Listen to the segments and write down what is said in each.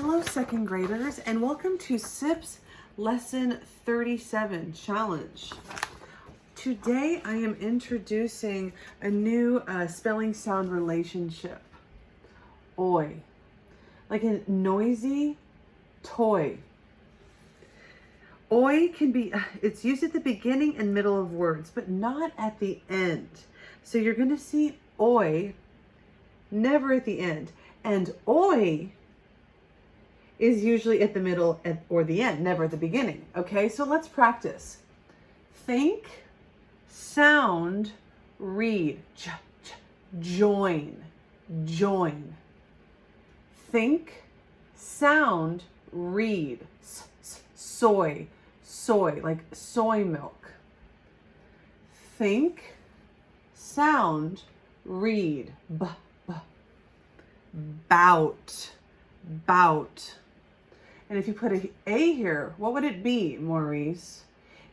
Hello, second graders, and welcome to SIPS Lesson 37 Challenge. Today, I am introducing a new spelling sound relationship. Oi. Like a noisy toy. Oi can be, it's used at the beginning and middle of words, but not at the end. So you're going to see oi never at the end. And oi is usually at the middle or the end, never at the beginning. Okay, so let's practice. Think, sound, read. Join, join. Think, sound, read. Soy, soy, like soy milk. Think, sound, read. Bout, bout. And if you put a here, what would it be, Maurice?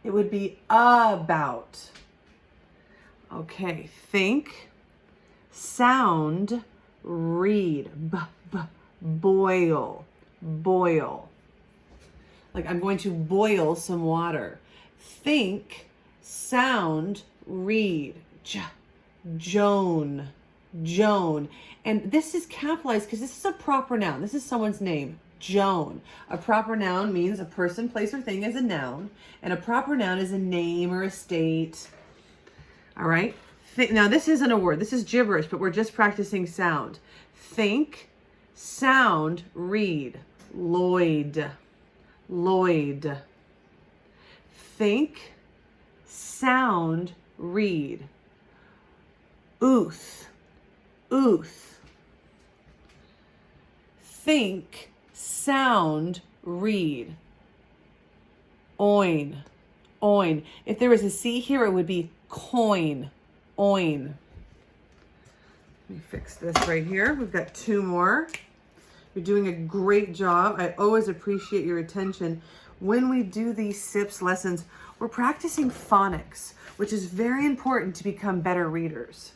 It would be about. Okay, think, sound, read. Boil, boil. Like I'm going to boil some water. Think, sound, read. Joan, Joan. And this is capitalized because this is a proper noun. This is someone's name. Joan. A proper noun means a person, place, or thing as a noun, and a proper noun is a name or a state. All right? Now, this isn't a word. This is gibberish, but we're just practicing sound. Think, sound, read. Lloyd. Lloyd. Think, sound, read. Ooth. Ooth. Think, sound, read. Oin, oin. If there was a C here, it would be coin, oin. Let me fix this right here. We've got two more. You're doing a great job. I always appreciate your attention. When we do these SIPS lessons, we're practicing phonics, which is very important to become better readers.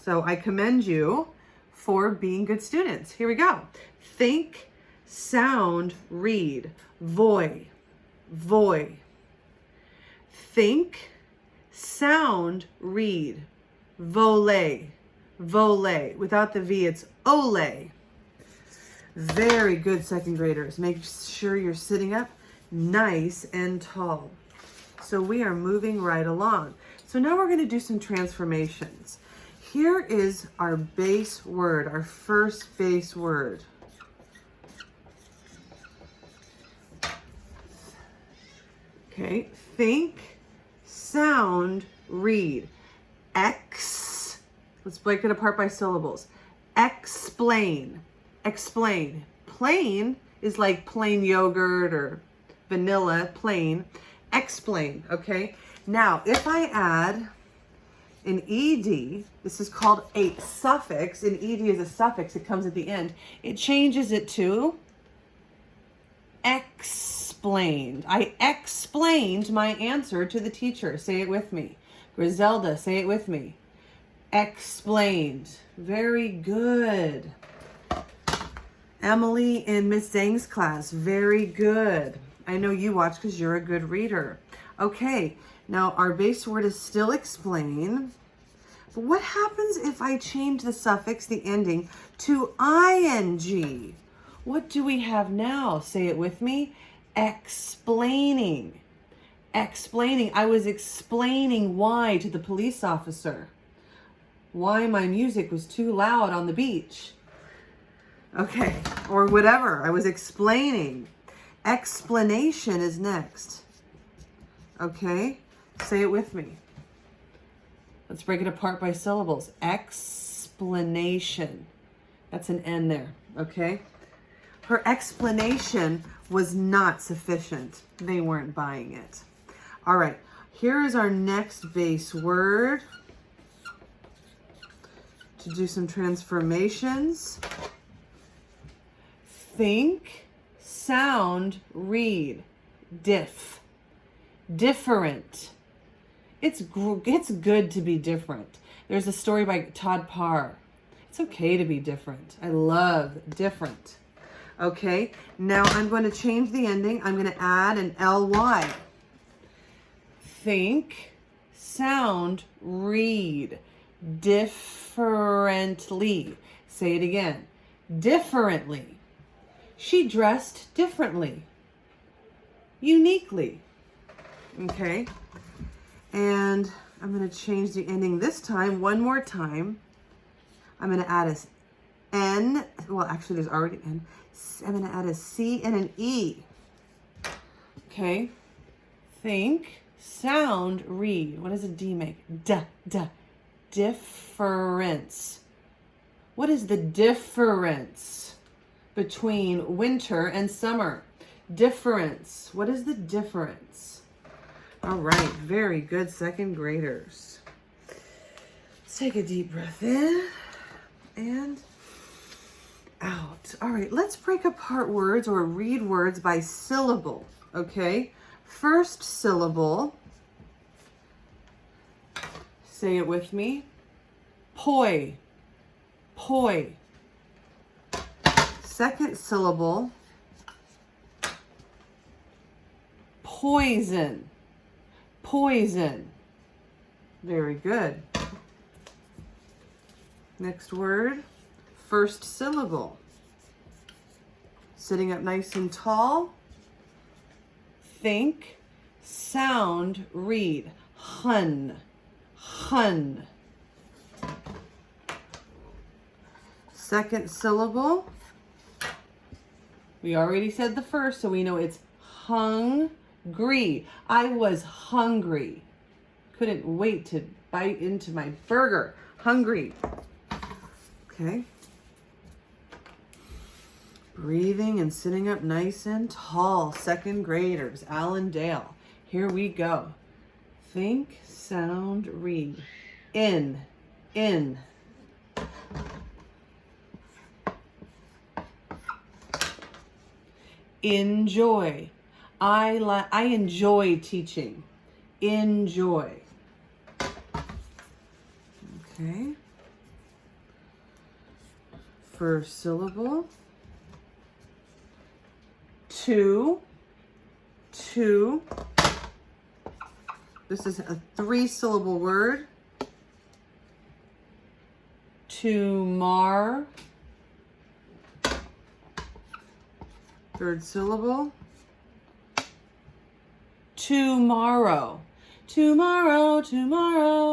So I commend you for being good students. Here we go. Think, sound, read. Voy, voy. Think, sound, read. Volay, volay. Without the V, it's ole. Very good, second graders. Make sure you're sitting up nice and tall. So we are moving right along. So now we're going to do some transformations. Here is our base word, our first base word. Okay, think, sound, read. Let's break it apart by syllables. Explain, explain. Plain is like plain yogurt or vanilla, plain. Explain, okay? Now, if I add an ED, this is called a suffix. An ED is a suffix. It comes at the end. It changes it to explained. I explained my answer to the teacher. Say it with me. Griselda, say it with me. Explained. Very good. Emily in Miss Zhang's class. Very good. I know you watch because you're a good reader. Okay, now our base word is still explain. But what happens if I change the suffix, the ending, to ing? What do we have now? Say it with me. Explaining. Explaining. I was explaining why to the police officer. Why my music was too loud on the beach. Okay, or whatever. I was explaining. Explanation is next. Okay, say it with me. Let's break it apart by syllables. Explanation. That's an N there, okay? Her explanation was not sufficient. They weren't buying it. All right, here is our next base word. To do some transformations. Think, sound, read. Diff. Different. It's good to be different. There's a story by Todd Parr. It's okay to be different. I love different. Okay, now I'm going to change the ending. I'm going to add an ly. Think, sound, read. Differently. Say it again. Differently. She dressed differently. Uniquely. Okay, and I'm going to change the ending this time one more time. I'm going to add a N. Well, actually, there's already N. I'm going to add a C and an E. Okay. Think, sound, read. What does a D make? Difference. What is the difference between winter and summer? Difference. What is the difference? All right. Very good, second graders. Let's take a deep breath in and out. All right, let's break apart words or read words by syllable, okay? First syllable, say it with me, poi, poi. Second syllable, poison, poison. Very good. Next word, first syllable. Sitting up nice and tall. Think, sound, read. Hun, hun. Second syllable. We already said the first, so we know it's hungry. I was hungry. Couldn't wait to bite into my burger. Hungry. Okay. Breathing and sitting up nice and tall. Second graders, Allendale. Here we go. Think, sound, read. In. Enjoy. I enjoy teaching. Enjoy. Okay. First syllable. Two. This is a 3-syllable word. Tomorrow. Third syllable. Tomorrow. Tomorrow,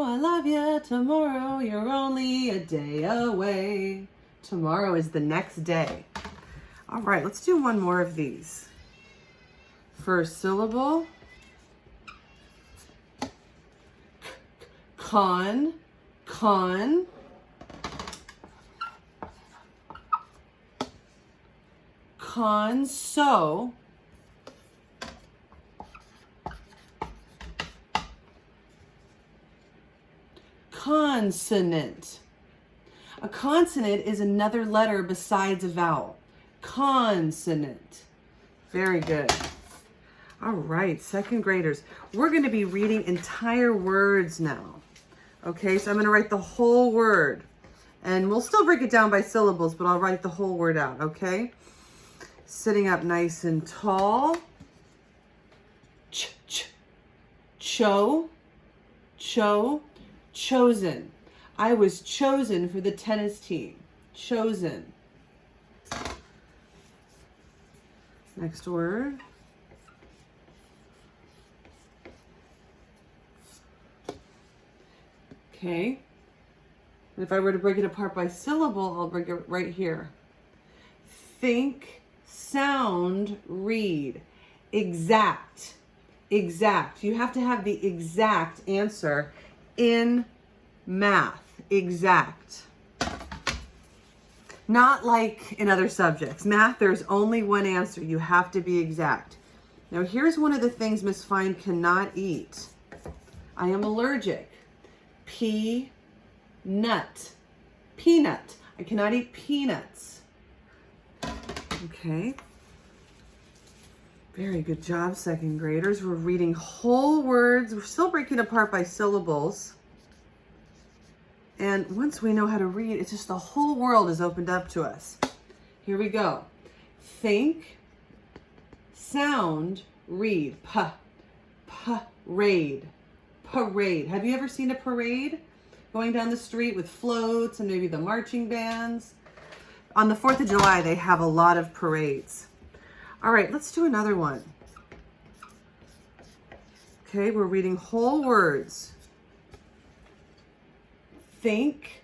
I love you. Tomorrow, you're only a day away. Tomorrow is the next day. All right, let's do one more of these. First syllable. Con. Conso. Consonant. A consonant is another letter besides a vowel. Consonant. Very good. All right, second graders. We're going to be reading entire words now. Okay, so I'm going to write the whole word. And we'll still break it down by syllables, but I'll write the whole word out, okay? Sitting up nice and tall. Chosen. I was chosen for the tennis team. Chosen. Next word. Okay. And if I were to break it apart by syllable, I'll break it right here. Think, sound, read. Exact. You have to have the exact answer in math. Exact. Not like in other subjects. Math, there's only one answer. You have to be exact. Now, here's one of the things Miss Fine cannot eat. I am allergic. Peanut. I cannot eat peanuts. Okay. Very good job, second graders. We're reading whole words. We're still breaking apart by syllables. And once we know how to read, it's just the whole world is opened up to us. Here we go. Think, sound, read. Parade. Parade. Have you ever seen a parade going down the street with floats and maybe the marching bands? On the 4th of July, they have a lot of parades. All right, let's do another one. Okay, we're reading whole words. Think,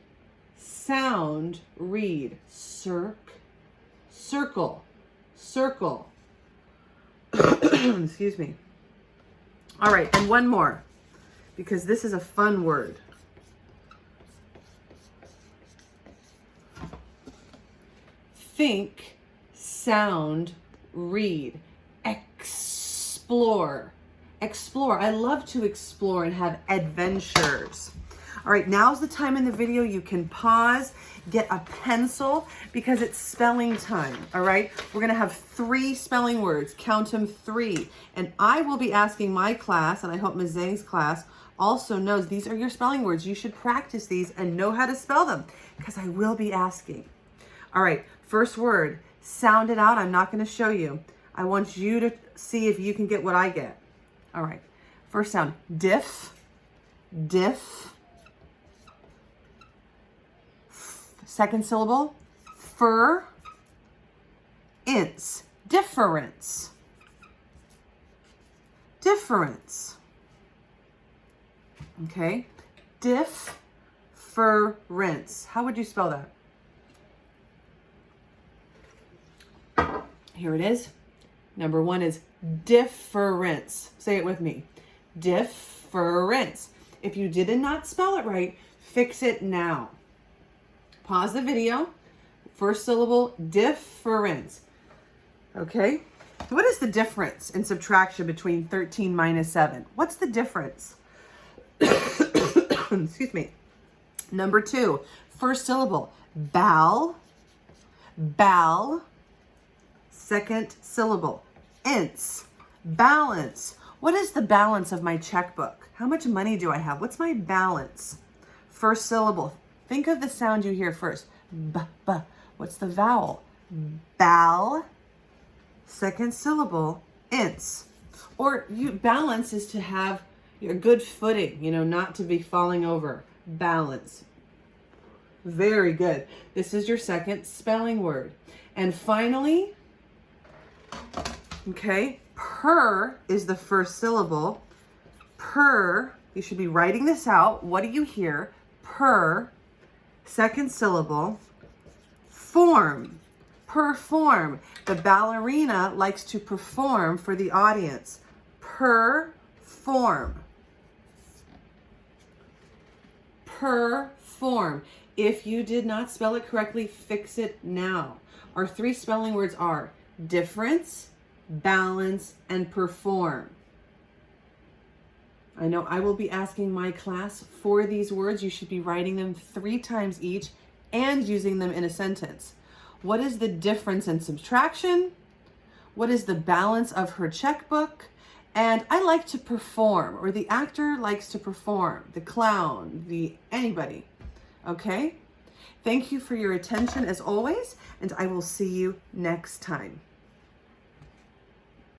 sound, read. Circle, circle. Excuse me. All right, and one more, because this is a fun word. Think, sound, read. Explore. Explore. I love to explore and have adventures. All right, now's the time in the video you can pause, get a pencil, because it's spelling time, all right? We're gonna have 3 spelling words, count them 3. And I will be asking my class, and I hope Ms. Zhang's class also knows these are your spelling words. You should practice these and know how to spell them, because I will be asking. All right, first word, sound it out. I'm not gonna show you. I want you to see if you can get what I get. All right, first sound, diff, diff. Second syllable, fur, ince, difference, difference. Okay, difference. How would you spell that? Here it is. Number 1 is difference. Say it with me. Difference. If you did not spell it right, fix it now. Pause the video. First syllable, difference. Okay. What is the difference in subtraction between 13 minus 7? What's the difference? Excuse me. Number 2, first syllable, bal, bal. Second syllable, ince, balance. What is the balance of my checkbook? How much money do I have? What's my balance? First syllable. Think of the sound you hear first. B, b. What's the vowel? Bal. Second syllable, ince. Or balance is to have a good footing, not to be falling over. Balance. Very good. This is your second spelling word. And finally, okay, per is the first syllable. Per, you should be writing this out. What do you hear? Per. Second syllable, form, perform. The ballerina likes to perform for the audience. Perform. Perform. If you did not spell it correctly, fix it now. Our 3 spelling words are difference, balance, and perform. I know I will be asking my class for these words. You should be writing them 3 times each and using them in a sentence. What is the difference in subtraction? What is the balance of her checkbook? And I like to perform, or the actor likes to perform, the clown, anybody. Okay? Thank you for your attention as always, and I will see you next time.